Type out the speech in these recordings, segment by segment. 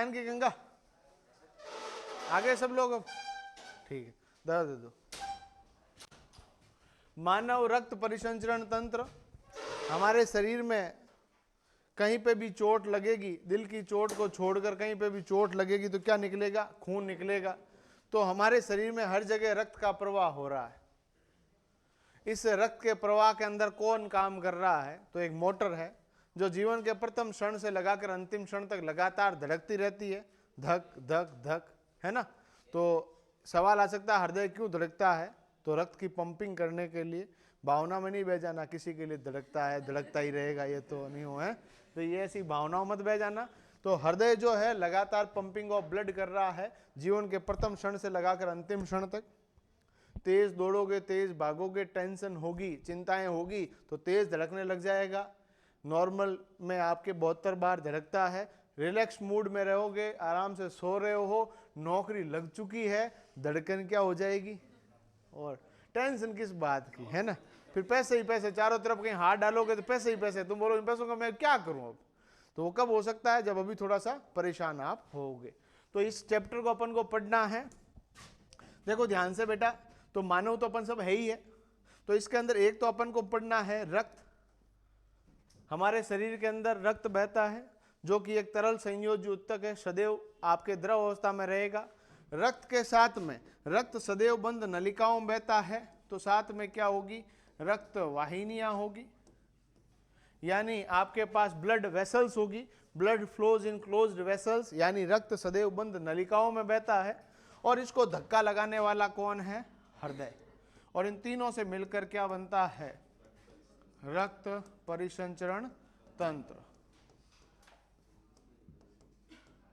ज्ञान की गंगा आगे सब लोग अब ठीक है, दे दो। मानव रक्त परिसंचरण तंत्र, हमारे शरीर में कहीं पे भी चोट लगेगी, दिल की चोट को छोड़कर कहीं पे भी चोट लगेगी तो क्या निकलेगा? खून निकलेगा। तो हमारे शरीर में हर जगह रक्त का प्रवाह हो रहा है। इस रक्त के प्रवाह के अंदर कौन काम कर रहा है? तो एक मोटर है जो जीवन के प्रथम क्षण से लगाकर अंतिम क्षण तक लगातार धड़कती रहती है, धक धक धक, है ना। तो सवाल आ सकता है हृदय क्यों धड़कता है? तो रक्त की पंपिंग करने के लिए। भावना में नहीं बह जाना किसी के लिए धड़कता है धड़कता ही रहेगा, ये तो नहीं हो है, तो ये ऐसी भावनाओं मत बह जाना। तो हृदय जो है लगातार पंपिंग ऑफ ब्लड कर रहा है जीवन के प्रथम क्षण से लगाकर अंतिम क्षण तक। तेज दौड़ोगे, तेज भागोगे, टेंशन होगी, चिंताएं होगी तो तेज धड़कने लग जाएगा। नॉर्मल में आपके 72 बार धड़कता है। रिलैक्स मूड में रहोगे, आराम से सो रहे हो, नौकरी लग चुकी है, धड़कन क्या हो जाएगी? और टेंशन किस बात की, है ना। फिर पैसे ही पैसे, चारों तरफ कहीं हाथ डालोगे तो पैसे ही पैसे, तुम बोलो इन पैसों का मैं क्या करूं अब? तो वो कब हो सकता है? जब अभी थोड़ा सा परेशान आप होगे। तो इस चैप्टर को अपन को पढ़ना है। देखो ध्यान से बेटा, तो मानव तो अपन सब है ही है, तो इसके अंदर एक तो अपन को पढ़ना है रक्त। हमारे शरीर के अंदर रक्त बहता है जो कि एक तरल संयोज्य उत्तक है, सदैव आपके द्रव अवस्था में रहेगा। रक्त के साथ में रक्त सदैव बंद नलिकाओं में बहता है, तो साथ में क्या होगी? रक्त वाहिनियां होगी, यानी आपके पास ब्लड वेसल्स होगी। Blood flows in closed vessels, यानी रक्त सदैव बंद नलिकाओं में बहता है। और इसको धक्का लगाने वाला कौन है? हृदय। और इन तीनों से मिलकर क्या बनता है? रक्त परिसंचरण तंत्र।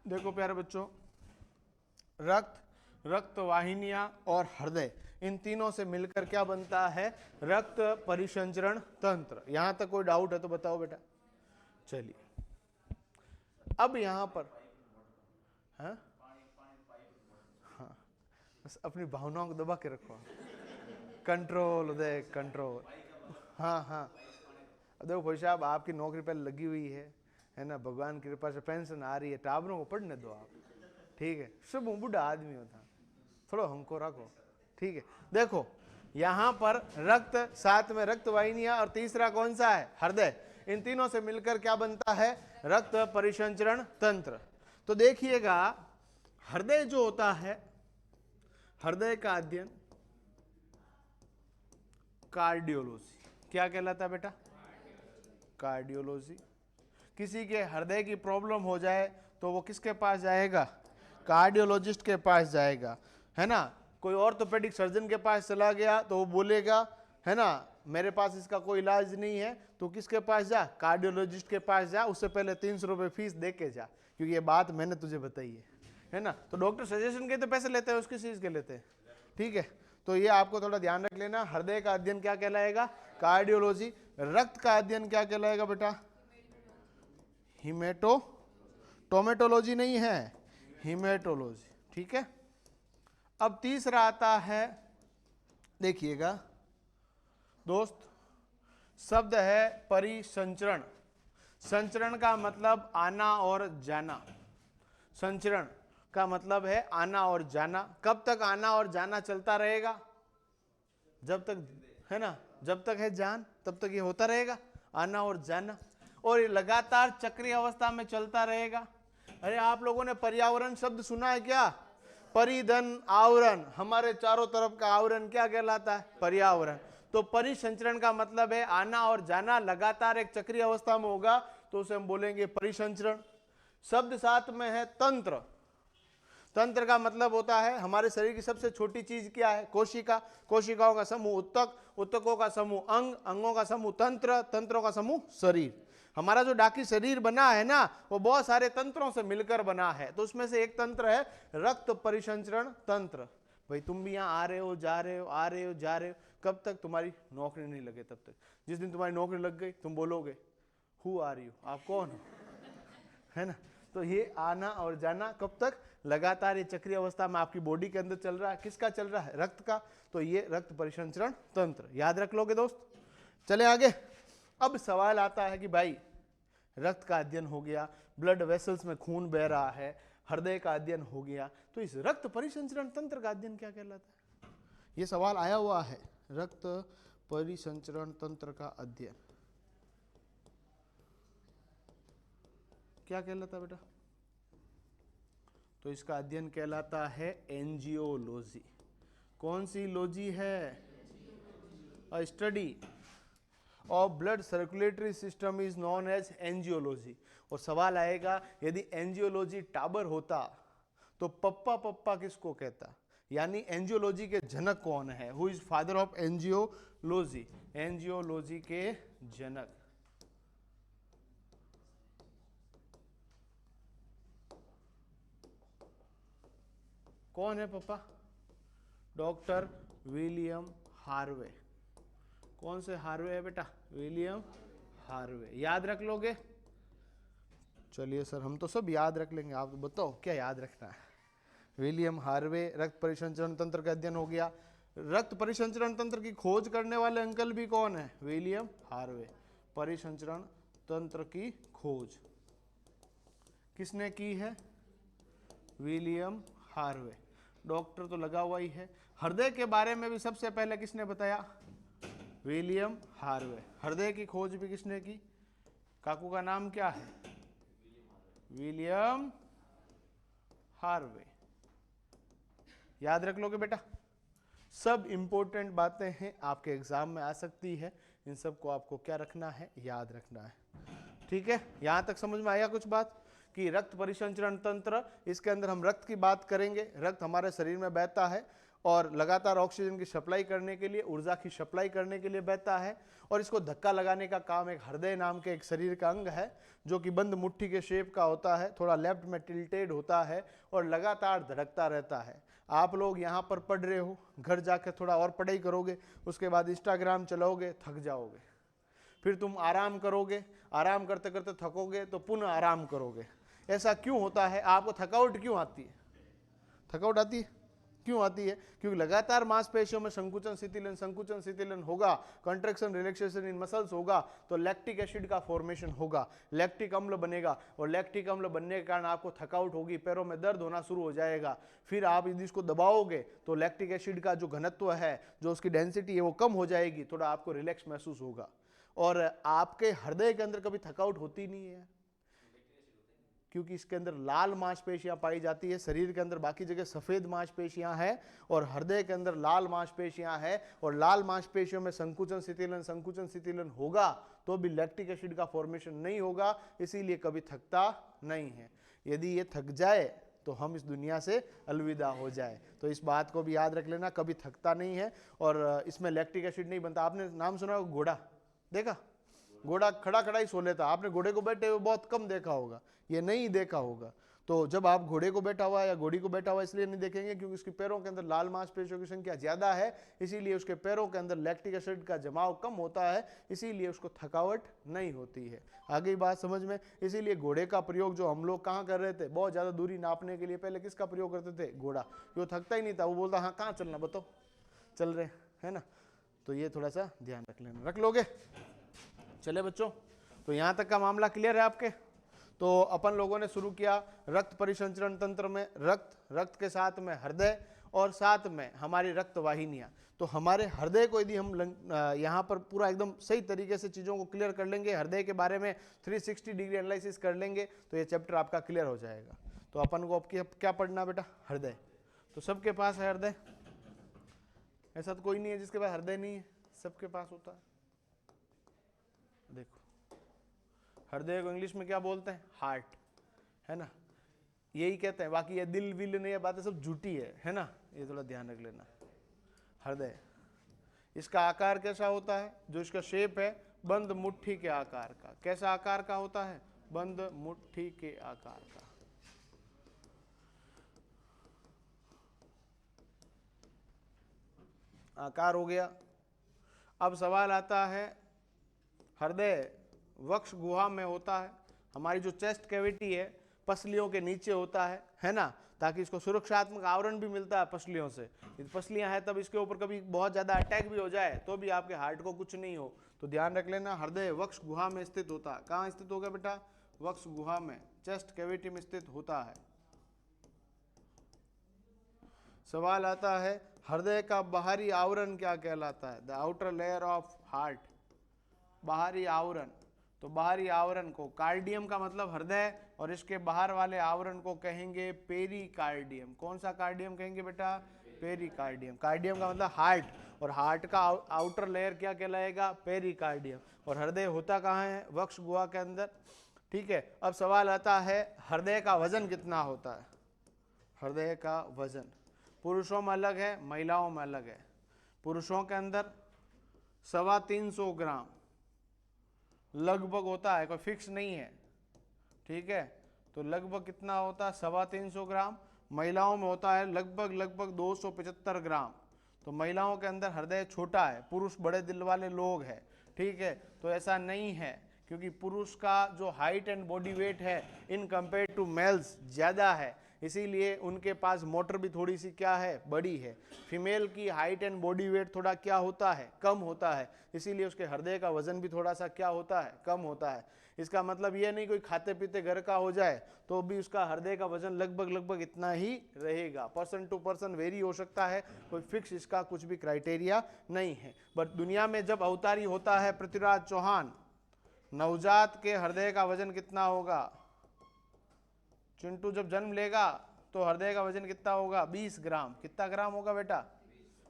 देखो प्यारे बच्चों, रक्त, रक्त वाहिनियां और हृदय, इन तीनों से मिलकर क्या बनता है? रक्त परिसंचरण तंत्र। यहां तक कोई डाउट है तो बताओ बेटा। चलिए अब यहां पर हाँ, बस अपनी भावनाओं को दबा के रखो, कंट्रोल उदय कंट्रोल। हाँ हाँ, देखो भाई साहब आपकी नौकरी पहले लगी हुई है ना, भगवान की कृपा से पेंशन आ रही है, टाबरों को पढ़ने दो आप, ठीक है। सब बूढ़ा आदमी होता, थोड़ा हमको रखो, ठीक है। देखो यहाँ पर रक्त, साथ में रक्त वाहिनियां, और तीसरा कौन सा है? हृदय। इन तीनों से मिलकर क्या बनता है? रक्त परिसंचरण तंत्र। तो देखिएगा, हृदय जो होता है, हृदय का अध्ययन कार्डियोलॉजी, क्या कहलाता है बेटा? कार्डियोलॉजी। किसी के हृदय की प्रॉब्लम हो जाए तो वो किसके पास जाएगा? कार्डियोलॉजिस्ट के पास जाएगा, है ना। कोई ऑर्थोपेडिक सर्जन के पास चला गया तो वो बोलेगा, है ना, मेरे पास इसका कोई इलाज नहीं है, तो किसके पास जा? कार्डियोलॉजिस्ट के पास जा। उससे पहले 300 रुपये फीस दे के जा, क्योंकि ये बात मैंने तुझे बताई है ना। तो डॉक्टर सजेशन के तो पैसे लेते हैं, उसकी चीज के लेते हैं, ठीक है। तो ये आपको थोड़ा ध्यान रख लेना। हृदय का अध्ययन क्या कहलाएगा? कार्डियोलॉजी। रक्त का अध्ययन क्या कहलाएगा बेटा? हिमेटो, टोमेटोलॉजी नहीं है, हिमेटोलॉजी, ठीक है। अब तीसरा आता है, देखिएगा दोस्त, शब्द है परिसंचरण। संचरण का मतलब आना और जाना। संचरण का मतलब है आना और जाना। कब तक आना और जाना चलता रहेगा? जब तक, है ना, जब तक है जान तब तक ये होता रहेगा, आना और जाना। और ये लगातार चक्रीय अवस्था में चलता रहेगा। अरे आप लोगों ने पर्यावरण शब्द सुना है क्या? परिधन, आवरण, हमारे चारों तरफ का आवरण क्या कहलाता है? पर्यावरण। तो परिसंचरण का मतलब है आना और जाना लगातार एक चक्रीय अवस्था में होगा, तो उसे हम बोलेंगे परिसंचरण। शब्द साथ में है तंत्र। तंत्र का मतलब होता है हमारे शरीर की सबसे छोटी चीज क्या है? कोशिका। कोशिकाओं का समूह उत्तक, उत्तकों का समूह अंग, अंगों का समूह तंत्र, तंत्रों का समूह शरीर। हमारा जो डाकी शरीर बना है ना, वो बहुत सारे तंत्रों से मिलकर बना है। तो उसमें से एक तंत्र है रक्त परिसंचरण तंत्र। भाई तुम भी यहाँ आ रहे हो, जा रहे हो, आ रहे हो, जा रहे हो, कब तक? तुम्हारी नौकरी नहीं लगे तब तक। जिस दिन तुम्हारी नौकरी लग गई तुम बोलोगे हु आर यू, आप कौन हो, है ना। तो ये आना और जाना कब तक? लगातार ये चक्रीय अवस्था में आपकी बॉडी के अंदर चल रहा है। किसका चल रहा है? रक्त का। तो ये रक्त परिसंचरण तंत्र याद रख लोगे दोस्त। चले आगे। अब सवाल आता है कि भाई रक्त का अध्ययन हो गया, ब्लड वेसल्स में खून बह रहा है, हृदय का अध्ययन हो गया, तो इस रक्त परिसंचरण तंत्र का अध्ययन क्या कहलाता है? ये सवाल आया हुआ है, रक्त परिसंचरण तंत्र का अध्ययन क्या कहलाता है बेटा? तो इसका अध्ययन कहलाता है एंजियोलॉजी। कौन सी लॉजी है? A study of blood circulatory system is known as angiology. और सवाल आएगा, यदि एंजियोलॉजी टाबर होता तो पप्पा पप्पा किसको कहता? यानी एंजियोलॉजी के जनक कौन है? Who is father of angiology? Angiology के जनक कौन है पप्पा? Doctor William Harvey. कौन से हार्वे है बेटा? William Harvey. याद रख लोगे? चलिए सर, हम तो सब याद रख लेंगे, आप बताओ क्या याद रखना है? विलियम हार्वे, रक्त परिसंचरण तंत्र का अध्ययन हो गया। रक्त परिसंचरण तंत्र की खोज करने वाले अंकल भी कौन है? William Harvey. परिसंचरण तंत्र की खोज किसने की है? William Harvey. डॉक्टर तो लगा हुआ ही है। हृदय के बारे में भी सबसे पहले किसने बताया? William Harvey. हृदय की खोज भी किसने की? काकू का नाम क्या है? William Harvey. याद रख लोगे बेटा? सब इंपॉर्टेंट बातें हैं, आपके एग्जाम में आ सकती है, इन सबको आपको क्या रखना है? याद रखना है। ठीक है, यहां तक समझ में आया कुछ बात कि रक्त परिसंचरण तंत्र, इसके अंदर हम रक्त की बात करेंगे। रक्त हमारे शरीर में बहता है और लगातार ऑक्सीजन की सप्लाई करने के लिए, ऊर्जा की सप्लाई करने के लिए बहता है, और इसको धक्का लगाने का काम एक हृदय नाम के एक शरीर का अंग है, जो कि बंद मुट्ठी के शेप का होता है, थोड़ा लेफ्ट में टिल्टेड होता है और लगातार धड़कता रहता है। आप लोग यहाँ पर पढ़ रहे हो, घर जाकर थोड़ा और पढ़ाई करोगे, उसके बाद इंस्टाग्राम चलाओगे, थक जाओगे, फिर तुम आराम करोगे, आराम करते करते थकोगे तो पुनः आराम करोगे। ऐसा क्यों होता है? आपको थकावट क्यों आती है? थकावट आती है क्यों आती है? क्योंकि लगातार मांसपेशियों में संकुचन शीतलन होगा, कंट्रैक्शन रिलैक्सेशन इन मसल्स होगा, तो लैक्टिक एसिड का फॉर्मेशन होगा, लैक्टिक अम्ल बनेगा, और लैक्टिक अम्ल बनने के कारण आपको थकावट होगी, पैरों में दर्द होना शुरू हो जाएगा। फिर आप यदि इसको दबाओगे तो लैक्टिक एसिड का जो घनत्व है, जो उसकी डेंसिटी है, वो कम हो जाएगी, थोड़ा आपको रिलैक्स महसूस होगा। और आपके हृदय के अंदर कभी थकावट होती नहीं है, क्योंकि इसके अंदर लाल मांसपेशियां पाई जाती है। शरीर के अंदर बाकी जगह सफेद मांसपेशियां हैं और हृदय के अंदर लाल मांसपेशियां हैं, और लाल मांसपेशियों में संकुचन शीतलन होगा तो भी लैक्टिक एसिड का फॉर्मेशन नहीं होगा, इसीलिए कभी थकता नहीं है। यदि ये थक जाए तो हम इस दुनिया से अलविदा हो जाए। तो इस बात को भी याद रख लेना, कभी थकता नहीं है और इसमें लैक्टिक एसिड नहीं बनता। आपने नाम सुना होगा घोड़ा, देखा? घोड़ा खड़ा खड़ा ही सो लेता। आपने घोड़े को बैठे हुए बहुत कम देखा होगा, ये नहीं देखा होगा। तो जब आप घोड़े को बैठा हुआ या घोड़ी को बैठा हुआ इसलिए नहीं देखेंगे क्योंकि उसके पैरों के अंदर लाल मांसपेशियों की संख्या ज्यादा है, इसीलिए उसके पैरों के अंदर लैक्टिक एसिड का जमाव कम होता है, इसीलिए उसको थकावट नहीं होती है। आगे बात समझ में? इसीलिए घोड़े का प्रयोग जो हम लोग कहाँ कर रहे थे, बहुत ज्यादा दूरी नापने के लिए पहले किसका प्रयोग करते थे? घोड़ा। वो थकता ही नहीं था, वो बोलता हाँ कहाँ चलना बताओ, चल रहे है ना। तो ये थोड़ा सा ध्यान रख लेना। रख लोगे? चले बच्चों, तो यहां तक का मामला क्लियर है आपके? तो अपन लोगों ने शुरू किया रक्त परिसंचरण तंत्र में रक्त के साथ में हृदय और साथ में हमारी रक्त वाहिनियां। तो हमारे हृदय को यदि हम यहाँ पर पूरा एकदम सही तरीके से चीज़ों को क्लियर कर लेंगे, हृदय के बारे में 360 डिग्री एनालिसिस कर लेंगे, तो ये चैप्टर आपका क्लियर हो जाएगा। तो अपन को अब क्या पढ़ना बेटा? हृदय। तो सबके पास है हृदय, ऐसा तो कोई नहीं है जिसके पास हृदय नहीं है, सबके पास होता है। देखो, हृदय को इंग्लिश में क्या बोलते हैं? हार्ट, है ना, यही कहते हैं। बाकी ये दिल विल नहीं, ये बातें सब झूठी है ना, ये थोड़ा ध्यान रख लेना। हृदय, इसका आकार कैसा होता है? जो इसका शेप है बंद मुट्ठी के आकार का। कैसा आकार का होता है? बंद मुट्ठी के आकार का। आकार हो गया। अब सवाल आता है, हृदय वक्ष गुहा में होता है, हमारी जो चेस्ट कैविटी है पसलियों के नीचे होता है ना, ताकि इसको सुरक्षात्मक आवरण भी मिलता है पसलियों से। पसलियां हैं तब इसके ऊपर कभी बहुत ज्यादा अटैक भी हो जाए तो भी आपके हार्ट को कुछ नहीं हो। तो ध्यान रख लेना, हृदय वक्ष गुहा में स्थित होता है। कहाँ स्थित होगा बेटा? वक्ष गुहा में, चेस्ट कैविटी में स्थित होता है। सवाल आता है हृदय का बाहरी आवरण क्या कहलाता है? The outer layer of heart, बाहरी आवरण। तो बाहरी आवरण को, कार्डियम का मतलब हृदय, और इसके बाहर वाले आवरण को कहेंगे पेरिकार्डियम। कौन सा कार्डियम कहेंगे बेटा? पेरिकार्डियम। कार्डियम का मतलब हार्ट, और हार्ट का आउटर लेयर क्या कहलाएगा? पेरिकार्डियम। और हृदय होता कहाँ है? वक्ष गुहा के अंदर। ठीक है, अब सवाल आता है हृदय का वजन कितना होता है? हृदय का वजन पुरुषों में अलग है, महिलाओं में अलग है। पुरुषों के अंदर 325 ग्राम लगभग होता है, कोई फिक्स नहीं है। ठीक है, तो लगभग कितना होता है? 325 ग्राम। महिलाओं में होता है लगभग 275 ग्राम। तो महिलाओं के अंदर हृदय छोटा है, पुरुष बड़े दिल वाले लोग हैं। ठीक है, तो ऐसा नहीं है, क्योंकि पुरुष का जो हाइट एंड बॉडी वेट है इन कंपेयर टू मेल्स ज़्यादा है, इसीलिए उनके पास मोटर भी थोड़ी सी क्या है? बड़ी है। फीमेल की हाइट एंड बॉडी वेट थोड़ा क्या होता है? कम होता है, इसीलिए उसके हृदय का वजन भी थोड़ा सा क्या होता है? कम होता है। इसका मतलब ये नहीं कोई खाते पीते घर का हो जाए तो भी उसका हृदय का वजन लगभग इतना ही रहेगा। पर्सन टू पर्सन वेरी हो सकता है, कोई फिक्स इसका कुछ भी क्राइटेरिया नहीं है। बट दुनिया में जब अवतारी होता है पृथ्वीराज चौहान, नवजात के हृदय का वजन कितना होगा? चिंटू जब जन्म लेगा तो हृदय का वजन कितना होगा? 20 ग्राम। कितना ग्राम होगा बेटा?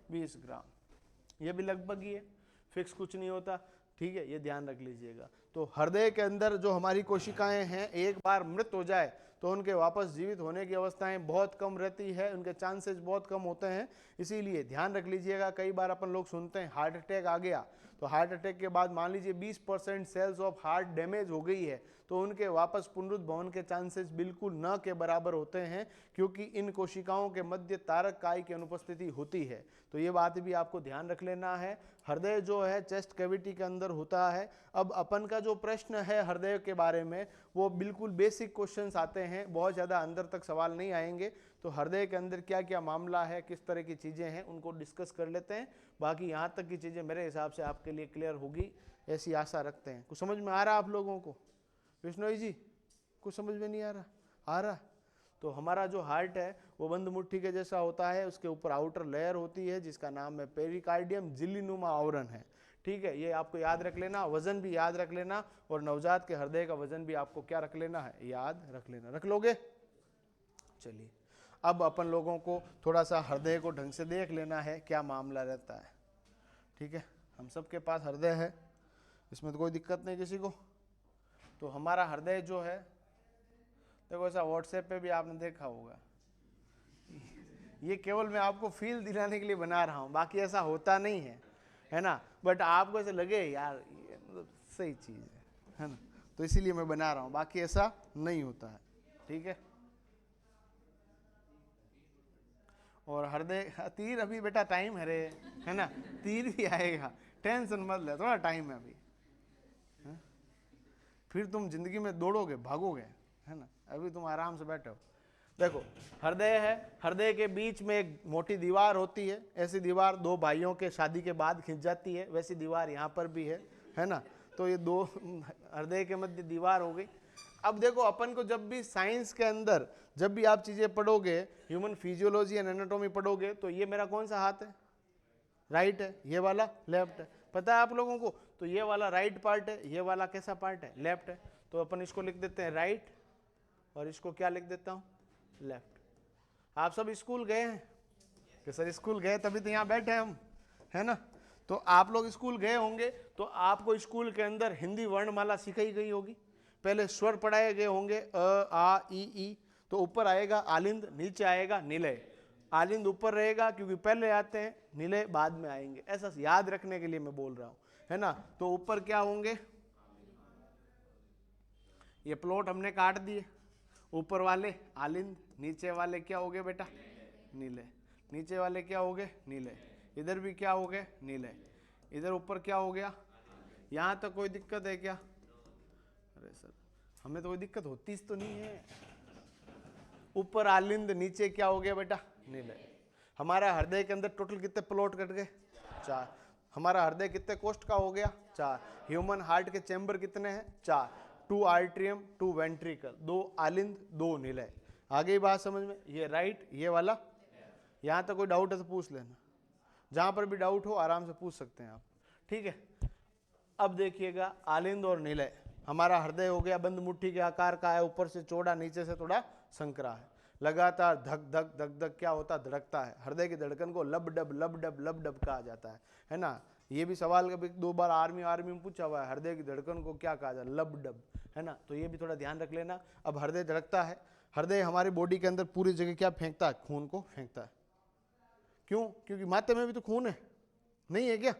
20 ग्राम। ये भी लगभग ही है, फिक्स कुछ नहीं होता। ठीक है, ये ध्यान रख लीजिएगा। तो हृदय के अंदर जो हमारी कोशिकाएं हैं, एक बार मृत हो जाए तो उनके वापस जीवित होने की अवस्थाएं बहुत कम रहती है, उनके चांसेस बहुत कम होते हैं। इसीलिए ध्यान रख लीजिएगा। कई बार अपन लोग सुनते हैं हार्ट अटैक आ गया, तो हार्ट अटैक के बाद मान लीजिए 20% सेल्स ऑफ हार्ट डैमेज हो गई है, तो उनके वापस पुनरुद्भवन के चांसेस बिल्कुल न के बराबर होते हैं, क्योंकि इन कोशिकाओं के मध्य तारक काई की अनुपस्थिति होती है। तो ये बात भी आपको ध्यान रख लेना है। हृदय जो है चेस्ट कैविटी के अंदर होता है। अब अपन का जो प्रश्न है हृदय के बारे में, वो बिल्कुल बेसिक क्वेश्चंस आते हैं, बहुत ज़्यादा अंदर तक सवाल नहीं आएंगे। तो हृदय के अंदर क्या क्या मामला है, किस तरह की चीज़ें हैं, उनको डिस्कस कर लेते हैं। बाकी यहाँ तक की चीज़ें मेरे हिसाब से आपके लिए क्लियर होगी, ऐसी आशा रखते हैं। कुछ समझ में आ रहा है आप लोगों को? विष्णोई जी, कुछ समझ में नहीं आ रहा? आ रहा? तो हमारा जो हार्ट है वो बंद मुट्ठी के जैसा होता है, उसके ऊपर आउटर लेयर होती है जिसका नाम है पेरिकार्डियम, झिल्लीनुमा आवरण है। ठीक है, ये आपको याद रख लेना। वजन भी याद रख लेना, और नवजात के हृदय का वजन भी आपको क्या रख लेना है? याद रख लेना। रख लोगे? चलिए, अब अपन लोगों को थोड़ा सा हृदय को ढंग से देख लेना है, क्या मामला रहता है। ठीक है, हम सबके पास हृदय है, इसमें तो कोई दिक्कत नहीं किसी को। तो हमारा हृदय जो है, देखो ऐसा व्हाट्सएप पे भी आपने देखा होगा, ये केवल मैं आपको फील दिलाने के लिए बना रहा हूँ, बाकी ऐसा होता नहीं है ना। बट आपको ऐसे लगे यार ये मतलब सही चीज़ है ना, तो इसीलिए मैं बना रहा हूँ, बाकी ऐसा नहीं होता है। ठीक है, और हृदय तीर अभी बेटा टाइम है रे, है ना, तीर भी आएगा, टेंशन मत ले, थोड़ा टाइम है अभी। फिर तुम जिंदगी में दौड़ोगे, भागोगे, है ना, अभी तुम आराम से बैठो। देखो, हृदय है, हृदय के बीच में एक मोटी दीवार होती है। ऐसी दीवार दो भाइयों के शादी के बाद खिंच जाती है, वैसी दीवार यहाँ पर भी है ना। तो ये दो हृदय के मध्य दीवार हो गई। अब देखो, अपन को जब भी साइंस के अंदर जब भी आप चीजें पढ़ोगे, ह्यूमन फिजियोलॉजी एंड एनाटॉमी पढ़ोगे, तो ये मेरा कौन सा हाथ है? राइट है, ये वाला लेफ्ट है, पता है आप लोगों को? तो ये वाला राइट पार्ट है, ये वाला कैसा पार्ट है? लेफ्ट है। तो अपन इसको लिख देते हैं राइट, और इसको क्या लिख देता हूँ? लेफ्ट। आप सब स्कूल गए हैं कि सर स्कूल गए तभी तो यहाँ बैठे हम, है ना। तो आप लोग स्कूल गए होंगे, तो आपको स्कूल के अंदर हिंदी वर्णमाला सिखाई गई होगी। पहले स्वर पढ़ाए गए होंगे, अ आ ई ई। तो ऊपर आएगा आलिंद, नीचे आएगा निलय। आलिंद ऊपर रहेगा क्योंकि पहले आते हैं, निलय बाद में आएंगे, ऐसा याद रखने के लिए मैं बोल रहा हूँ, है ना। तो ऊपर क्या होंगे? ये प्लॉट हमने काट दिए, ऊपर वाले आलिंद, नीचे वाले क्या हो गए बेटा? नीले। नीचे वाले क्या हो गए? नीले। इधर भी क्या हो गए? नीले। इधर ऊपर क्या हो गया? यहाँ तक कोई दिक्कत है क्या? अरे सर, हमें तो कोई दिक्कत होती तो नहीं है। ऊपर आलिंद, नीचे क्या हो गया बेटा? नीले। हमारा हृदय के अंदर टोटल कितने प्लॉट कट गए? 4। हमारा हृदय कितने कोष्ठ का हो गया? 4। ह्यूमन हार्ट के चैम्बर कितने हैं? 4। 2 आर्ट्रियम, 2 वेंट्रिकल, 2 आलिंद, 2 निलय। आ गई बात समझ में? ये राइट, ये वाला यहाँ तक कोई डाउट है तो पूछ लेना, जहां पर भी डाउट हो आराम से पूछ सकते हैं आप, ठीक है। अब देखिएगा आलिंद और निलय, हमारा हृदय हो गया बंद मुट्ठी के आकार का है, ऊपर से चौड़ा नीचे से थोड़ा संकरा है, लगातार धक धक धक धक क्या होता है, धड़कता है। हृदय की धड़कन को लब डब लब डब लब डब कहा जाता है ना। ये भी सवाल कभी 2 बार आर्मी में पूछा हुआ है, हृदय की धड़कन को क्या कहा जाता है, लब डब, है ना। तो ये भी थोड़ा ध्यान रख लेना। अब हृदय धड़कता है, हृदय हमारी बॉडी के अंदर पूरी जगह क्या फेंकता है, खून को फेंकता है। क्यों? क्योंकि माथे में भी तो खून है, नहीं है क्या?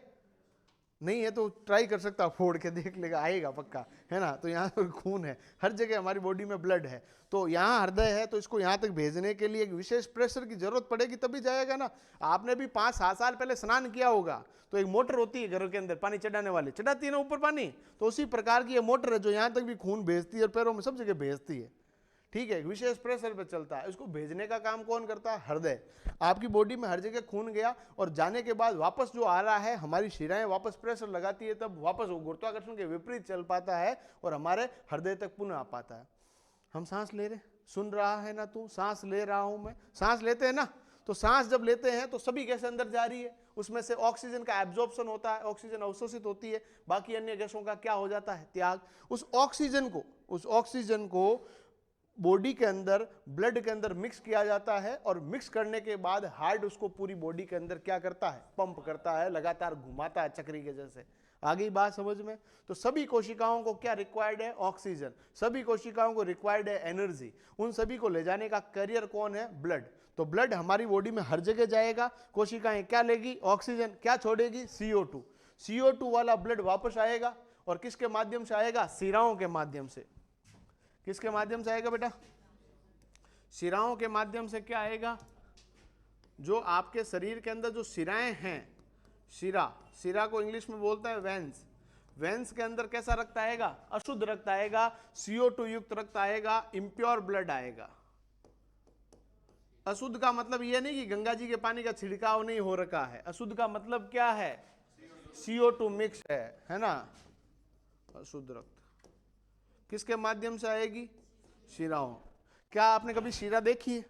नहीं है तो ट्राई कर सकता, फोड़ के देख लेगा, आएगा पक्का, है ना। तो यहाँ पर खून है, हर जगह हमारी बॉडी में ब्लड है। तो यहाँ हृदय है, तो इसको यहाँ तक भेजने के लिए एक विशेष प्रेशर की जरूरत पड़ेगी तभी जाएगा ना। आपने भी 5-7 साल पहले स्नान किया होगा, तो एक मोटर होती है घर के अंदर पानी चढ़ाने वाली, चढ़ाती है ना ऊपर पानी, तो उसी प्रकार की ये मोटर है जो यहाँ तक भी खून भेजती है और पैरों में सब जगह भेजती है, ठीक है। विशेष प्रेशर पे चलता है, इसको भेजने का काम कौन करता है, हृदय। आपकी बॉडी में हर जगह खून गया और जाने के बाद वापस जो आ रहा है, हमारी शिराएं वापस प्रेशर लगाती है, तब वापस वो गुरुत्वाकर्षण के विपरीत चल पाता है और हमारे हृदय तक पुनः आ पाता है। हम सांस ले रहे, सुन रहा है ना तू, सांस ले रहा हूं मैं, सांस लेते हैं ना, तो सांस जब लेते हैं तो सभी गैसें अंदर जा रही है, उसमें से ऑक्सीजन का एब्जॉर्प्शन होता है, ऑक्सीजन अवशोषित होती है, बाकी अन्य गैसों का क्या हो जाता है, त्याग। उस ऑक्सीजन को बॉडी के अंदर, ब्लड के अंदर मिक्स किया जाता है और मिक्स करने के बाद हार्ट उसको पूरी बॉडी के अंदर क्या करता है, पंप करता है, लगातार घुमाता है चक्री के जैसे। आगे बात समझ में? तो सभी कोशिकाओं को क्या रिक्वायर्ड है, ऑक्सीजन। सभी कोशिकाओं को रिक्वायर्ड है एनर्जी। उन सभी को ले जाने का कैरियर कौन है, ब्लड। तो ब्लड हमारी बॉडी में हर जगह जाएगा, कोशिकाएं क्या लेगी, ऑक्सीजन, क्या छोड़ेगी, CO2। CO2 वाला ब्लड वापस आएगा और किसके माध्यम से आएगा, शिराओं के माध्यम से। किसके माध्यम से आएगा बेटा, शिराओं के माध्यम से। क्या आएगा, जो आपके शरीर के अंदर जो शिराएं हैं, शिरा को इंग्लिश में बोलता है वेंस। वेंस के अंदर कैसा रक्त आएगा, अशुद्ध रक्त आएगा, CO2 युक्त रक्त आएगा, इम्प्योर ब्लड आएगा। अशुद्ध का मतलब यह नहीं कि गंगा जी के पानी का छिड़काव नहीं हो रखा है, अशुद्ध का मतलब क्या है, CO2 मिक्स है ना। अशुद्ध रक्त किसके माध्यम से आएगी, शिराओं। क्या आपने कभी शिरा देखी है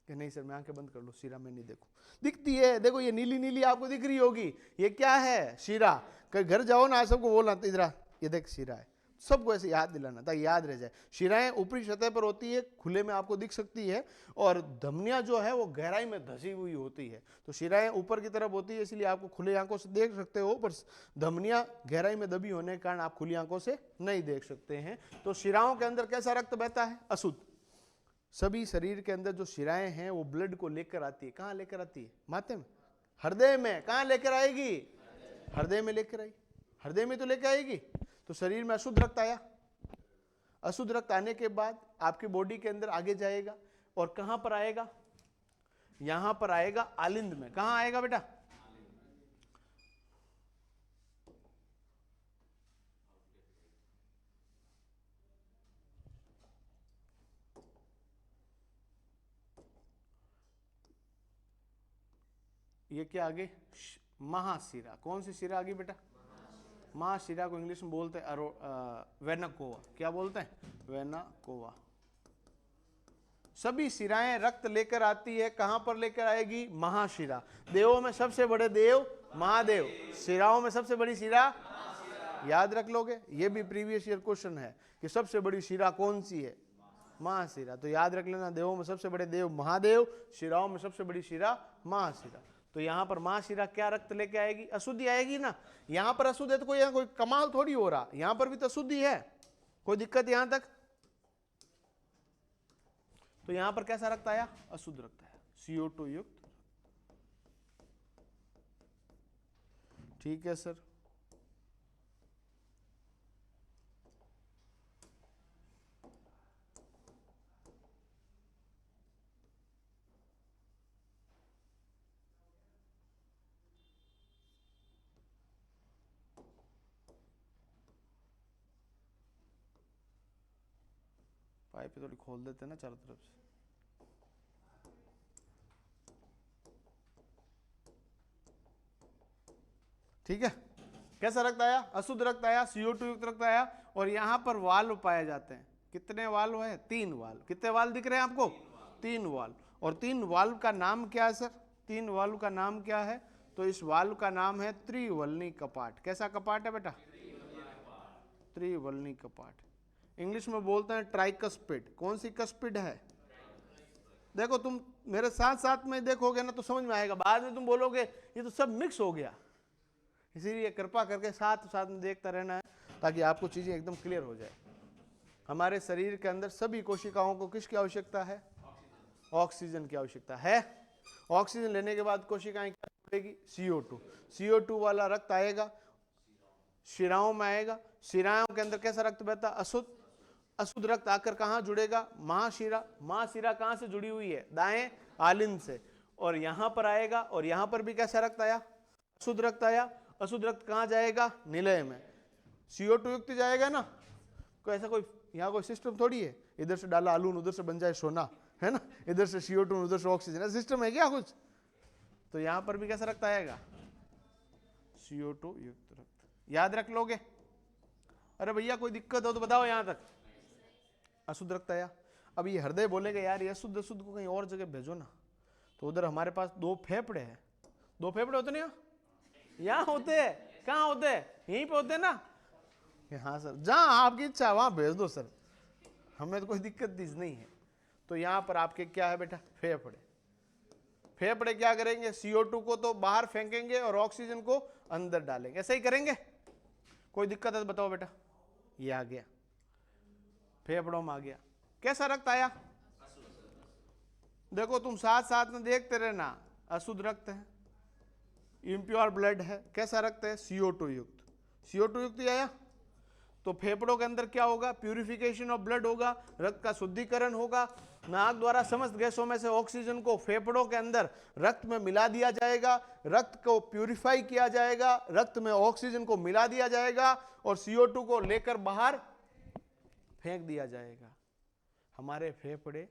कि नहीं सर, मैं आंखें बंद कर लो, शिरा में नहीं देखूं, दिखती है, देखो ये नीली नीली आपको दिख रही होगी, ये क्या है, शिरा। कहीं घर जाओ ना, सबको बोलना इधर ये देख शिरा है, सबको ऐसे याद दिलाना ताकि याद रह जाए। शिराएं ऊपरी सतह पर होती है, खुले में आपको दिख सकती है, और धमनियां जो है वो गहराई में धसी हुई होती है। तो शिराएं ऊपर की तरफ होती है, इसलिए आपको खुले आंखों से देख सकते हो, पर धमनियां गहराई में दबी होने के कारण आप खुली आंखों से नहीं देख सकते हैं। तो शिराओं के अंदर कैसा रक्त बहता है, अशुद्ध। सभी शरीर के अंदर जो शिराएं हैं वो ब्लड को लेकर आती है, कहाँ लेकर आती है, माथे में, हृदय में। कहाँ लेकर आएगी, हृदय में लेकर आई, हृदय में तो लेकर आएगी। तो शरीर में अशुद्ध रक्त आया, अशुद्ध रक्त आने के बाद आपकी बॉडी के अंदर आगे जाएगा और कहां पर आएगा, यहां पर आएगा आलिंद में। कहां आएगा बेटा, ये क्या आगे, महाशिरा। कौन सी शिरा आगे बेटा, महाशिरा को इंग्लिश में बोलते हैं वेना कोवा। क्या बोलते हैं, वेना कोवा। सभी शिराएं रक्त लेकर आती है, कहां पर लेकर आएगी, महाशिरा। देवों में सबसे बड़े देव महादेव, शिराओं में सबसे बड़ी शिरा, याद रख लोगे, ये भी प्रीवियस ईयर क्वेश्चन है कि सबसे बड़ी शिरा कौन सी है, महाशिरा। तो याद रख लेना, देवों में सबसे बड़े देव महादेव, शिराओं में सबसे बड़ी शिरा महाशिरा। तो यहां पर महाशिरा क्या रक्त लेके आएगी, अशुद्धि आएगी ना। यहां पर अशुद्ध है तो कोई यहां कोई कमाल थोड़ी हो रहा, यहां पर भी तो अशुद्धि है, कोई दिक्कत यहां तक। तो यहां पर कैसा रक्त आया, अशुद्ध रक्त आया, CO2 युक्त। ठीक है सर। पाइप थोड़ी खोल देते हैं ना चारों तरफ से। ठीक है, कैसा रक्त आया, अशुद्ध रक्त आया, CO2 युक्त रक्त आया। और यहां पर वाल्व पाए जाते हैं, कितने वाल्व है, 3 वाल्व। कितने वाल्व दिख रहे हैं आपको, 3 वाल्व। और 3 वाल्व का नाम क्या है सर, 3 वाल्व का नाम क्या है? तो इस वाल्व का नाम है त्रिवलनी कपाट। कैसा कपाट है बेटा? त्रिवलनी कपाट। इंग्लिश में बोलते हैं ट्राइकस्पिड। कौन सी कस्पिड है? देखो तुम मेरे साथ साथ में देखोगे ना तो समझ में आएगा, बाद में तुम बोलोगे ये तो सब मिक्स हो गया। इसीलिए कृपा करके साथ साथ में देखता रहना है ताकि आपको चीजें एकदम क्लियर हो जाए। हमारे शरीर के अंदर सभी कोशिकाओं को किसकी आवश्यकता है? ऑक्सीजन की आवश्यकता है। ऑक्सीजन लेने के बाद कोशिकाएं क्या करेगी? CO2। CO2 वाला रक्त आएगा, शिराओं में आएगा। शिराओं के अंदर कैसा रक्त बहता? अशुद्ध। अशुद्ध रक्त आकर कहां जुड़ेगा? महाशिरा। महाशिरा कहां से जुड़ी हुई है? दाएं आलिंद से। और यहां पर आएगा, और यहां पर भी कैसा रक्त आया? अशुद्ध रक्त आया। अशुद्ध रक्त कहां जाएगा? निलय में। CO2 युक्त जाएगा ना। कोई ऐसा कोई यहाँ कोई सिस्टम थोड़ी है इधर से डाला आलू उधर से बन जाए सोना, है ना, इधर से CO2 उधर से ऑक्सीजन, सिस्टम है क्या कुछ? तो यहाँ पर भी कैसा रक्त आएगा? CO2 युक्त रक्त। याद रख लोगे? अरे भैया कोई दिक्कत हो तो बताओ। यहाँ तक अशुद्ध रक्त आया। अब ये हृदय बोलेगा यार ये अशुद्ध अशुद्ध को कहीं और जगह भेजो ना। तो उधर हमारे पास 2 फेफड़े हैं। 2 फेफड़े होते ना यहाँ होते हैं। कहाँ होते हैं? यहीं पे होते हैं ना। हाँ सर, जहां आपकी इच्छा वहां भेज दो सर, हमें तो कोई दिक्कत नहीं है। तो यहां पर आपके क्या है बेटा? फेफड़े। फेफड़े क्या करेंगे? CO2 को तो बाहर फेंकेंगे और ऑक्सीजन को अंदर डालेंगे। ऐसे ही करेंगे? कोई दिक्कत है तो बताओ बेटा। ये आ गया, फेफड़ों में आ गया। कैसा रक्त आया? देखो तुम साथ साथ में देखते रहना। अशुद्ध रक्त है, इम्प्योर ब्लड है। कैसा रक्त है? CO2 युक्त। CO2 युक्त आया तो फेफड़ों के अंदर क्या होगा? प्यूरिफिकेशन ऑफ ब्लड होगा, रक्त का शुद्धिकरण होगा। नाक द्वारा समस्त गैसों में से ऑक्सीजन को फेफड़ों के अंदर रक्त में मिला दिया जाएगा, रक्त को प्यूरिफाई किया जाएगा, रक्त में ऑक्सीजन को मिला दिया जाएगा और CO2 को लेकर बाहर फेंक दिया जाएगा। हमारे फेफड़े,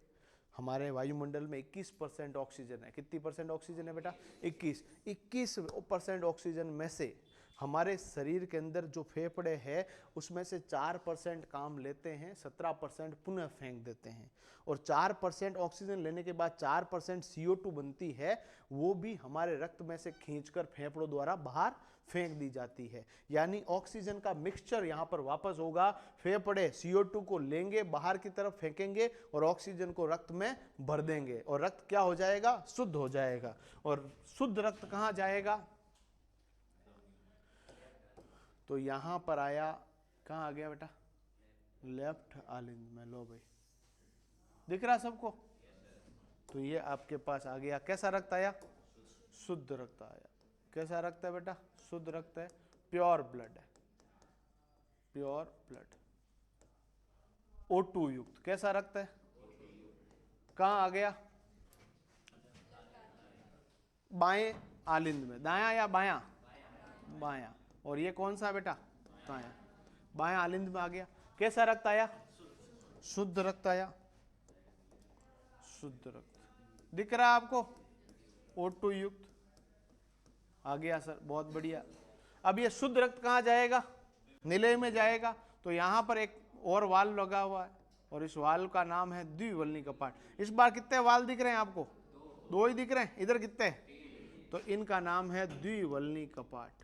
हमारे वायुमंडल में 21% ऑक्सीजन है। कितनी % ऑक्सीजन है बेटा? 21% ऑक्सीजन में से हमारे शरीर के अंदर जो फेफड़े हैं उसमें से 4% काम लेते हैं, 17% पुनः फेंक देते हैं। और 4% ऑक्सीजन लेने के बाद 4% CO2 बनती है, वो भी हमारे रक्त में से खींचकर फेफड़ों द्वारा बाहर फेंक दी जाती है। यानी ऑक्सीजन का मिक्सचर यहाँ पर वापस होगा। फेफड़े CO2 को लेंगे, बाहर की तरफ फेंकेंगे और ऑक्सीजन को रक्त में भर देंगे और रक्त क्या हो जाएगा? शुद्ध हो जाएगा। और शुद्ध रक्त कहाँ जाएगा? तो यहां पर आया, कहां आ गया बेटा? लेफ्ट आलिंद में। लो भाई, दिख रहा सबको? तो ये आपके पास आ गया। कैसा रक्त आया? शुद्ध रक्त आया। कैसा रक्त है बेटा? शुद्ध रक्त है, प्योर ब्लड है, प्योर ब्लड। O2 युक्त। कैसा रक्त है? कहां आ गया? बाएं आलिंद में। दायां या बायां? बायां। और ये कौन सा बेटा? दायां। बायां आलिंद में आ गया। कैसा रक्त आया? शुद्ध रक्त आया, शुद्ध रक्त। दिख रहा है आपको? O2 युक्त आ गया सर, बहुत बढ़िया। अब ये शुद्ध रक्त कहाँ जाएगा? निलय में जाएगा। तो यहाँ पर एक और वाल्व लगा हुआ है और इस वाल्व का नाम है द्विवल्नी कपाट। इस बार कितने वाल्व दिख रहे हैं आपको? 2 ही दिख रहे हैं। इधर कितने? तो इनका नाम है द्विवल्नी कपाट,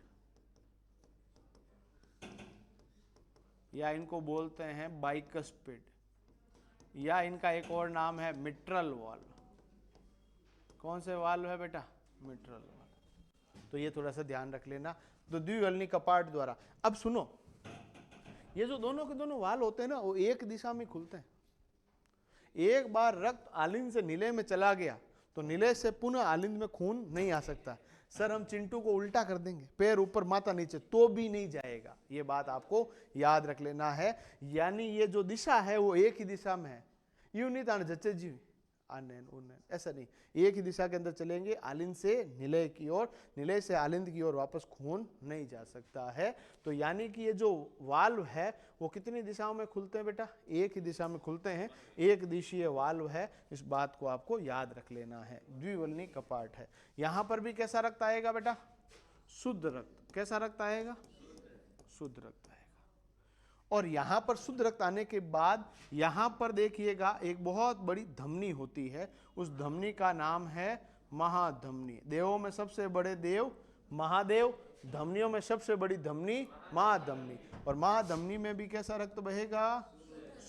या इनको बोलते हैं बाइकस्पिड, या इनका एक और नाम है मिट्रल वाल्व। कौन से वाल्व है बेटा? Mitral valve. तो ये थोड़ा सा ध्यान रख लेना। तो द्विवल्नी कपाट द्वारा। अब सुनो, ये जो दोनों के दोनों वाल्व होते हैं ना, वो एक दिशा में खुलते हैं। एक बार रक्त आलिंद से निलय में चला गया तो निलय से पुनः आलिंद में खून नहीं आ सकता। सर हम चिंटू को उल्टा कर देंगे, पैर ऊपर माथा नीचे, तो भी नहीं जाएगा। ये बात आपको याद रख लेना है। यानी ये जो दिशा है वो एक ही दिशा में है। यूं नहीं तान जच्चे जी आनैन उन्नैन, ऐसा नहीं। एक ही दिशा के अंदर चलेंगे, आलिंद से निलय की ओर, निलय से आलिंद की ओर वापस खून नहीं जा सकता है। तो यानी कि ये जो वाल्व है वो कितनी दिशाओं में खुलते हैं बेटा? एक ही दिशा में खुलते हैं। एक दिशीय वाल्व है, इस बात को आपको याद रख लेना है। द्विवल्नी कपाट है। यहां पर भी कैसा रक्त आएगा बेटा? शुद्ध रक्त। कैसा रक्त आएगा? शुद्ध रक्त आएगा। और यहां पर शुद्ध रक्त आने के बाद यहां पर देखिएगा एक बहुत बड़ी धमनी होती है। उस धमनी का नाम है महाधमनी। देवों में सबसे बड़े देव महादेव, धमनियों में सबसे बड़ी धमनी महाधमनी। और महाधमनी में भी कैसा रक्त बहेगा?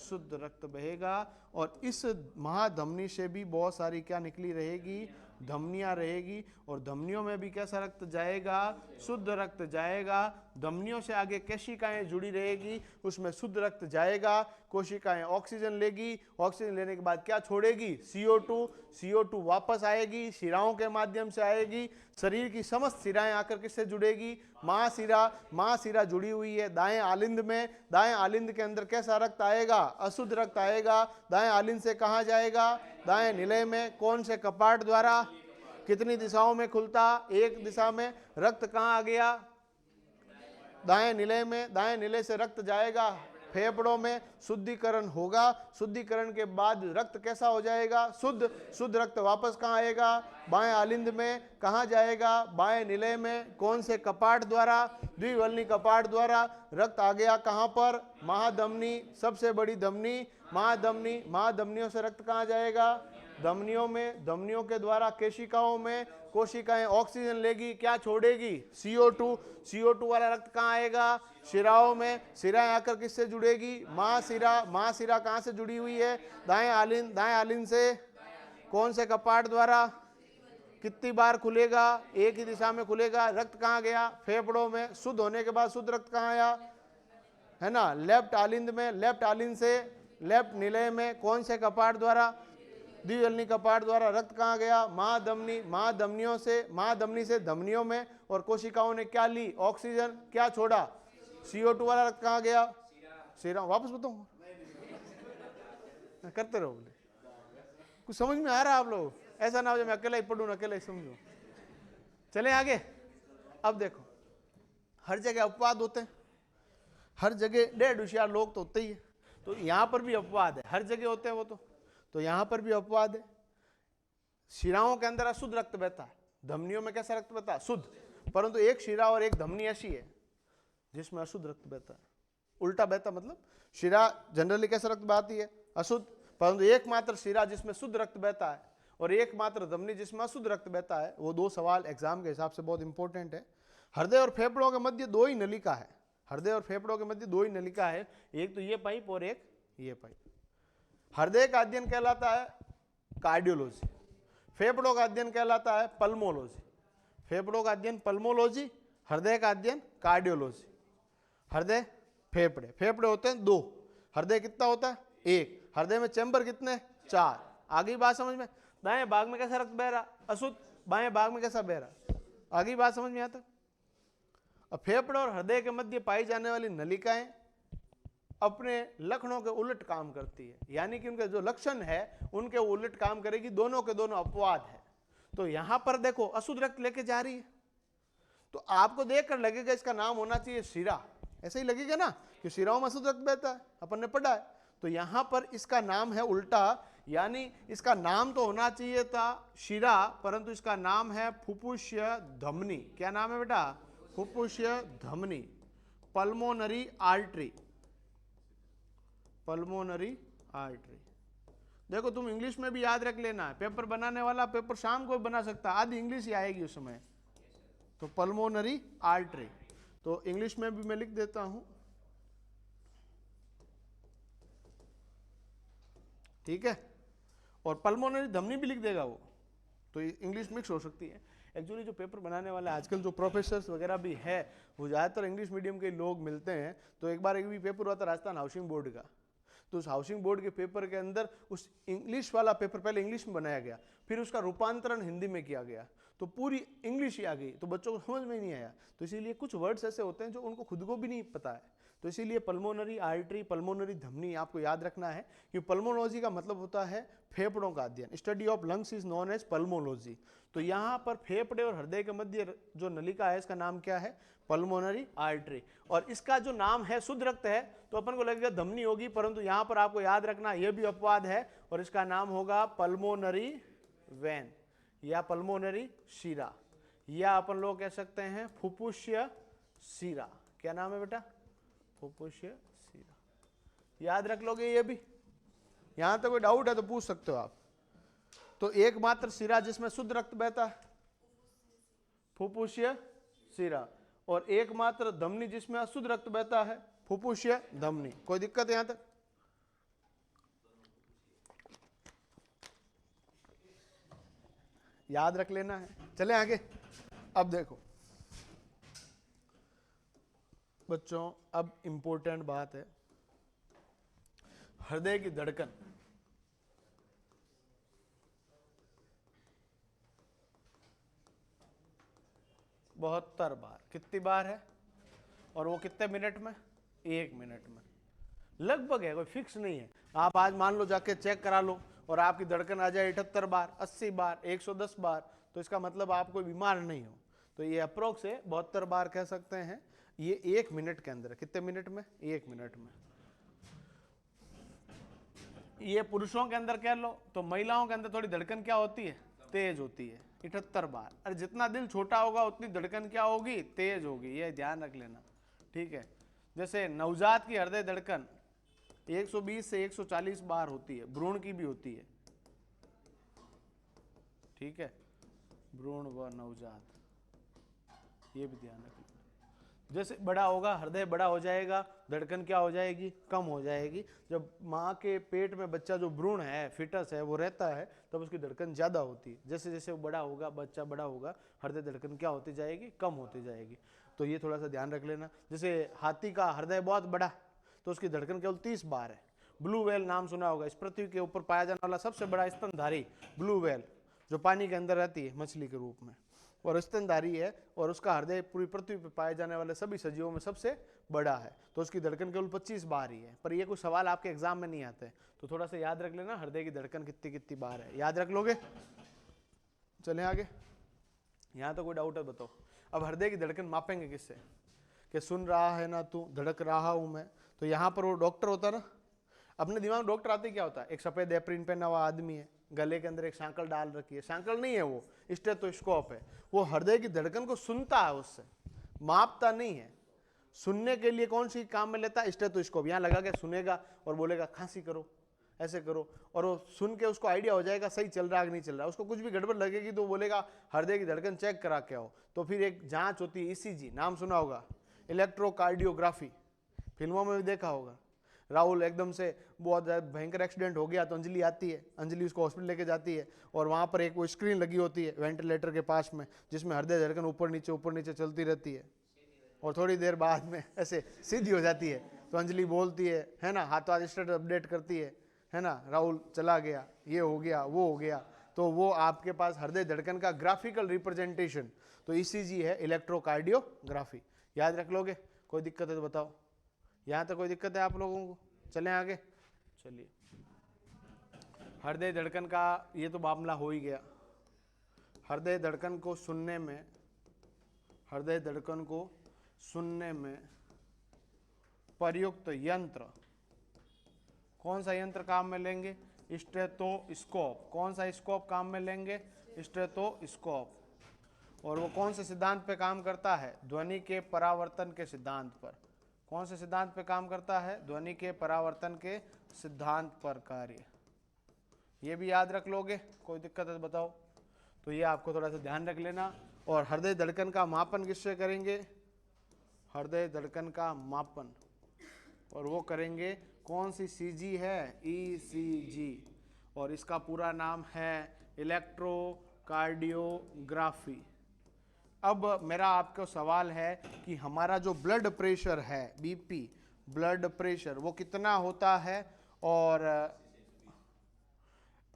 शुद्ध रक्त बहेगा। और इस महाधमनी से भी बहुत सारी क्या निकली रहेगी? धमनियां रहेगी। और धमनियों में भी कैसा रक्त जाएगा? शुद्ध रक्त जाएगा। धमनियों से आगे कोशिकाएं जुड़ी रहेगी, उसमें शुद्ध रक्त जाएगा। कोशिकाएं ऑक्सीजन लेगी, ऑक्सीजन लेने के बाद क्या छोड़ेगी? CO2। CO2 वापस आएगी, शिराओं के माध्यम से आएगी। शरीर की समस्त शिराएं आकर किससे जुड़ेगी? महाशिरा। महाशिरा जुड़ी हुई है दाएं आलिंद में। दाएं आलिंद के अंदर कैसा रक्त आएगा? अशुद्ध रक्त आएगा। दाएं आलिंद से कहां जाएगा? दाएं निलय में। कौन से कपाट द्वारा? कितनी दिशाओं में खुलता? एक दिशा में। रक्त कहां आ गया? दाएं निलय में। दाएं निलय से रक्त जाएगा फेफड़ों में, शुद्धिकरण होगा। शुद्धिकरण के बाद रक्त कैसा हो जाएगा? शुद्ध। शुद्ध रक्त वापस कहाँ आएगा? बाएं आलिंद में। कहाँ जाएगा? बाएं निलय में। कौन से कपाट द्वारा? द्विवल्नी कपाट द्वारा। रक्त आ गया कहाँ पर? महाधमनी, सबसे बड़ी धमनी महाधमनी। महाधमनियों से रक्त कहाँ जाएगा? धमनियों में। धमनियों के द्वारा कोशिकाओं में। कोशिकाएं ऑक्सीजन लेगी, क्या छोड़ेगी? CO2। CO2 वाला रक्त कहाँ आएगा? शिराओं में। शिराएं आकर किससे जुड़ेगी? महाशिरा। महाशिरा कहाँ से जुड़ी हुई है? दाएं आलिंद। दाएं आलिंद से कौन से कपाट द्वारा? कितनी बार खुलेगा? एक ही दिशा में खुलेगा। रक्त कहाँ गया? फेफड़ों में। शुद्ध होने के बाद शुद्ध रक्त कहाँ आया? है ना, लेफ्ट आलिंद में। लेफ्ट आलिंद से लेफ्ट निलय में। कौन से कपाट द्वारा? द्विवल्नी कपाट द्वारा। रक्त कहाँ गया? महाधमनी। महाधमनियों से, महाधमनी से धमनियों में। और कोशिकाओं ने क्या ली? ऑक्सीजन। क्या छोड़ा? CO2 वाला रक्त कहाँ गया? शिरा। वापस बताऊं? करते रहो। बोले कुछ समझ में आ रहा है आप लोग? ऐसा ना हो जाए मैं अकेला ही पढ़ूं, अकेला ही समझूं। चले आगे। अब देखो, हर जगह अपवाद होते हैं, हर जगह डेढ़ होशियार लोग तो होते ही है। तो यहां पर भी अपवाद है, हर जगह होते हैं वो तो यहां पर भी अपवाद है। शिराओं के अंदर अशुद्ध रक्त बहता है, धमनियों में कैसा रक्त बहता है? शुद्ध। परंतु एक शिरा और एक धमनी ऐसी है जिसमें अशुद्ध रक्त बहता है। उल्टा बहता मतलब शिरा जनरली कैसा रक्त बहती है? अशुद्ध। परंतु एकमात्र शिरा जिसमें शुद्ध रक्त बहता है और एकमात्र धमनी जिसमें अशुद्ध रक्त बहता है। वो दो सवाल एग्जाम के हिसाब से बहुत इंपॉर्टेंट है। हृदय और फेफड़ों के मध्य दो ही नलिका है। हृदय और फेफड़ों के मध्य दो ही नलिका है, एक तो ये पाइप और एक ये पाइप। हृदय का अध्ययन कहलाता है कार्डियोलॉजी, फेफड़ों का अध्ययन कहलाता है पल्मोलॉजी। फेफड़ों का अध्ययन पल्मोलॉजी, हृदय का अध्ययन कार्डियोलॉजी। हृदय फेफड़े, फेफड़े होते हैं दो, हृदय कितना होता है? एक। हृदय में चैम्बर कितने? चार। आगे बात समझ में? दाएं भाग में कैसा रक्त बह रहा? अशुद्ध। बाएं भाग में कैसा बह रहा? आगे बात समझ में आता? अब फेफड़े और हृदय के मध्य पाई जाने वाली नलिकाएं अपने लक्षणों के उलट काम करती है, यानी कि उनके जो लक्षण है उनके उलट काम करेगी। दोनों के दोनों अपवाद है। तो यहां पर देखो अशुद्ध रक्त लेके जा रही है, तो आपको देखकर लगेगा इसका नाम होना चाहिए शिरा। ऐसे ही लगेगा ना कि शिराओं में अशुद्ध रक्त बहता है, अपन ने पढ़ा है। तो यहां पर इसका नाम है उल्टा, यानी इसका नाम तो होना चाहिए था शिरा, परंतु इसका नाम है फुफ्फुसीय धमनी। क्या नाम है बेटा? फुफ्फुसीय धमनी, पल्मोनरी आर्टरी। Pulmonary artery. देखो तुम इंग्लिश में भी याद रख लेना है, पेपर बनाने वाला पेपर शाम को भी बना सकता है, आधी इंग्लिश ही आएगी उस समय। तो पल्मोनरी आर्टरी, तो इंग्लिश में भी मैं लिख देता हूं, ठीक है। और पल्मोनरी धमनी भी लिख देगा वो, तो इंग्लिश मिक्स हो सकती है। एक्चुअली जो पेपर बनाने वाले आजकल जो प्रोफेसर्स वगैरह भी है वो ज़्यादातर इंग्लिश मीडियम के लोग मिलते हैं। तो एक बार एक भी पेपर हुआ था राजस्थान हाउसिंग बोर्ड का, तो उस हाउसिंग बोर्ड के पेपर के अंदर उस इंग्लिश वाला पेपर पहले इंग्लिश में बनाया गया, फिर उसका रूपांतरण हिंदी में किया गया, तो पूरी इंग्लिश ही आ गई, तो बच्चों को समझ में ही नहीं आया। तो इसीलिए कुछ वर्ड्स ऐसे होते हैं जो उनको खुद को भी नहीं पता है। तो इसीलिए पल्मोनरी आर्टरी, पल्मोनरी धमनी आपको याद रखना है कि पल्मोलॉजी का मतलब होता है फेफड़ों का अध्ययन। Study of lungs is known as pulmology. तो यहाँ पर फेफड़े और हृदय के मध्य जो नलिका है इसका नाम क्या है? Pulmonary artery. और इसका जो नाम है शुद्ध रक्त है, तो अपन को लगेगा धमनी होगी, परंतु यहाँ पर आपको याद रखना यह भी अपवाद है और इसका नाम होगा पल्मोनरी वेन या पल्मोनरी शिरा, या अपन लोग कह सकते हैं फुफ्फुसीय शिरा। क्या नाम है बेटा? फुफ्फुसीय शिरा। याद रख लोगे ये भी? यहां तक कोई डाउट है तो पूछ सकते हो आप। तो एकमात्र शिरा जिसमें शुद्ध रक्त बहता है फुफ्फुसीय शिरा, और एकमात्र धमनी जिसमें अशुद्ध रक्त बहता है फुफ्फुसीय धमनी। कोई दिक्कत है यहां तक? याद रख लेना है। चले आगे। अब देखो बच्चों, अब इंपॉर्टेंट बात है, हृदय की धड़कन। बहत्तर बार। कितनी बार है? और वो कितने मिनट में? 1 मिनट में। लगभग है, कोई फिक्स नहीं है। आप आज मान लो जाके चेक करा लो और आपकी धड़कन आ जाए 78 बार, 80 बार, 110 बार, तो इसका मतलब आप कोई बीमार नहीं हो। तो ये अप्रोक्स है 72 बार कह सकते हैं। ये 1 मिनट के अंदर। कितने मिनट में? 1 मिनट में। ये पुरुषों के अंदर कह लो, तो महिलाओं के अंदर थोड़ी धड़कन क्या होती है? तेज होती है, 78 बार। और जितना दिल छोटा होगा उतनी धड़कन क्या होगी? तेज होगी। ये ध्यान रख लेना, ठीक है। जैसे नवजात की हृदय धड़कन 120 से 140 बार होती है, भ्रूण की भी होती है, ठीक है, भ्रूण व नवजात, ये भी ध्यान रख लेना। जैसे बड़ा होगा हृदय बड़ा हो जाएगा, धड़कन क्या हो जाएगी? कम हो जाएगी। जब माँ के पेट में बच्चा जो भ्रूण है, फिटस है, वो रहता है, तब उसकी धड़कन ज़्यादा होती है। जैसे जैसे वो बड़ा होगा, बच्चा बड़ा होगा, हृदय धड़कन क्या होती जाएगी? कम होती जाएगी। तो ये थोड़ा सा ध्यान रख लेना। जैसे हाथी का हृदय बहुत बड़ा, तो उसकी धड़कन केवल 30 बार है। ब्लू व्हेल नाम सुना होगा, इस पृथ्वी के ऊपर पाया जाने वाला सबसे बड़ा स्तनधारी ब्लू व्हेल, जो पानी के अंदर रहती है मछली के रूप में, और स्तनधारी है, और उसका हृदय पूरी पृथ्वी पर पाए जाने वाले सभी सजीवों में सबसे बड़ा है। तो उसकी धड़कन केवल 25 बार ही है। पर ये कुछ सवाल आपके एग्जाम में नहीं आते, तो थोड़ा सा याद रख लेना, हृदय की धड़कन कितनी कितनी बार है, याद रख लोगे। चलें आगे। यहाँ तो कोई डाउट है? बताओ। अब हृदय की धड़कन मापेंगे किससे? कि सुन रहा है ना तू, धड़क रहा हूं मैं। तो यहाँ पर वो डॉक्टर होता ना, अपने दिमाग में डॉक्टर आते क्या होता है? एक सफेद एप्रिन पहना हुआ आदमी है, गले के अंदर एक सांकल डाल रखी है। सांकल नहीं है, वो स्टेथोस्कोप है। वो हृदय की धड़कन को सुनता है, उससे मापता नहीं है। सुनने के लिए कौन सी काम में लेता है? स्टेथोस्कोप। यहाँ लगा के सुनेगा और बोलेगा खांसी करो, ऐसे करो, और वो सुन के उसको आइडिया हो जाएगा सही चल रहा है कि नहीं चल रहा है। उसको कुछ भी गड़बड़ लगेगी तो बोलेगा हृदय की धड़कन चेक करा के आओ। तो फिर एक जांच होती है, ईसीजी नाम सुना होगा, इलेक्ट्रोकार्डियोग्राफी, फिल्मों में भी देखा होगा। राहुल एकदम से बहुत भयंकर एक्सीडेंट हो गया तो अंजलि आती है, अंजलि उसको हॉस्पिटल लेके जाती है, और वहाँ पर एक वो स्क्रीन लगी होती है वेंटिलेटर के पास में, जिसमें हृदय धड़कन ऊपर नीचे चलती रहती है, और थोड़ी देर बाद में ऐसे सीधी हो जाती है। तो अंजलि बोलती है ना, हाथों हाथ स्टेटस अपडेट करती है ना, राहुल चला गया, ये हो गया, वो हो गया। तो वो आपके पास हृदय धड़कन का ग्राफिकल रिप्रेजेंटेशन, तो ईसीजी है, इलेक्ट्रोकार्डियोग्राफी। याद रख लोगे? कोई दिक्कत है तो बताओ। यहाँ तक कोई दिक्कत है आप लोगों को? चलें आगे। चलिए, हृदय धड़कन का ये तो मामला हो ही गया। हृदय धड़कन को सुनने में, हृदय धड़कन को सुनने में प्रयुक्त यंत्र, कौन सा यंत्र काम में लेंगे? स्टेथोस्कोप। कौन सा स्कोप काम में लेंगे? स्टेथोस्कोप। और वो कौन से सिद्धांत पे काम करता है? ध्वनि के परावर्तन के सिद्धांत पर। कौन से सिद्धांत पे काम करता है? ध्वनि के परावर्तन के सिद्धांत पर कार्य। ये भी याद रख लोगे? कोई दिक्कत है तो बताओ। तो ये आपको थोड़ा सा ध्यान रख लेना। और हृदय धड़कन का मापन किससे करेंगे? हृदय धड़कन का मापन, और वो करेंगे कौन सी सीजी है? ईसीजी। और इसका पूरा नाम है इलेक्ट्रोकार्डियोग्राफी। अब मेरा आपको सवाल है कि हमारा जो ब्लड प्रेशर है, बीपी, ब्लड प्रेशर, वो कितना होता है और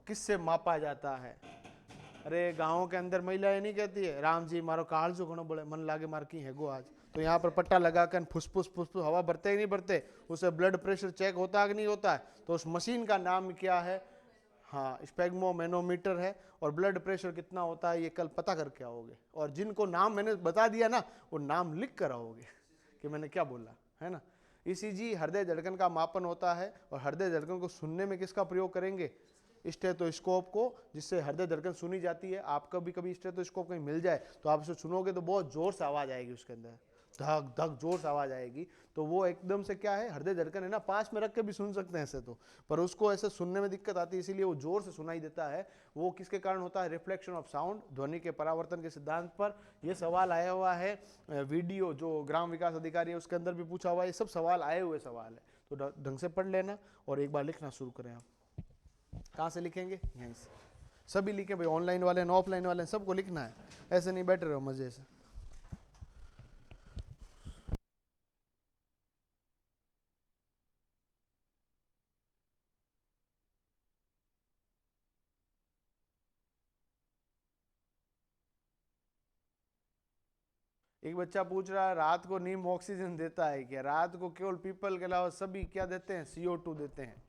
किससे मापा जाता है? अरे गाँव के अंदर महिलाएं नहीं कहती है, राम जी मारो काल जो घणो बोले, मन लागे मार की हैगो आज। तो यहाँ पर पट्टा लगाकर फुसफुस हवा भरते ही नहीं भरते, उससे ब्लड प्रेशर चेक होता है कि नहीं होता है? तो उस मशीन का नाम क्या है? हाँ, स्पेग्मोमेनोमीटर है। और ब्लड प्रेशर कितना होता है ये कल पता करके आओगे। और जिनको नाम मैंने बता दिया ना, वो नाम लिख कर आओगे कि मैंने क्या बोला, है ना। ईसीजी हृदय धड़कन का मापन होता है। और हृदय धड़कन को सुनने में किसका प्रयोग करेंगे? स्टेथोस्कोप को, जिससे हृदय धड़कन सुनी जाती है। आप कभी कभी स्टेथोस्कोप कहीं मिल जाए तो आप उसे सुनोगे तो बहुत जोर से आवाज आएगी उसके अंदर, धक धक जोर से आवाज आएगी, तो वो एकदम से क्या है, हृदय धड़कन है ना, पास में रख के भी सुन सकते हैं ऐसे तो, पर उसको ऐसे सुनने में दिक्कत आती है, इसीलिए वो जोर से सुनाई देता है। वो किसके कारण होता है? रिफ्लेक्शन ऑफ साउंड, ध्वनि के परावर्तन के सिद्धांत पर। ये सवाल आया हुआ है वीडियो जो ग्राम विकास अधिकारी है उसके अंदर भी पूछा हुआ है, ये सब सवाल आए हुए सवाल है, तो ढंग से पढ़ लेना और एक बार लिखना शुरू करें। आप कहाँ से लिखेंगे? यहीं से सभी लिखें भाई, ऑनलाइन वाले ऑफलाइन वाले सबको लिखना है, ऐसे नहीं बैठे रहो मजे से। एक बच्चा पूछ रहा है रात को नीम ऑक्सीजन देता है क्या? रात को केवल पीपल के अलावा सभी क्या देते हैं? CO2 देते हैं।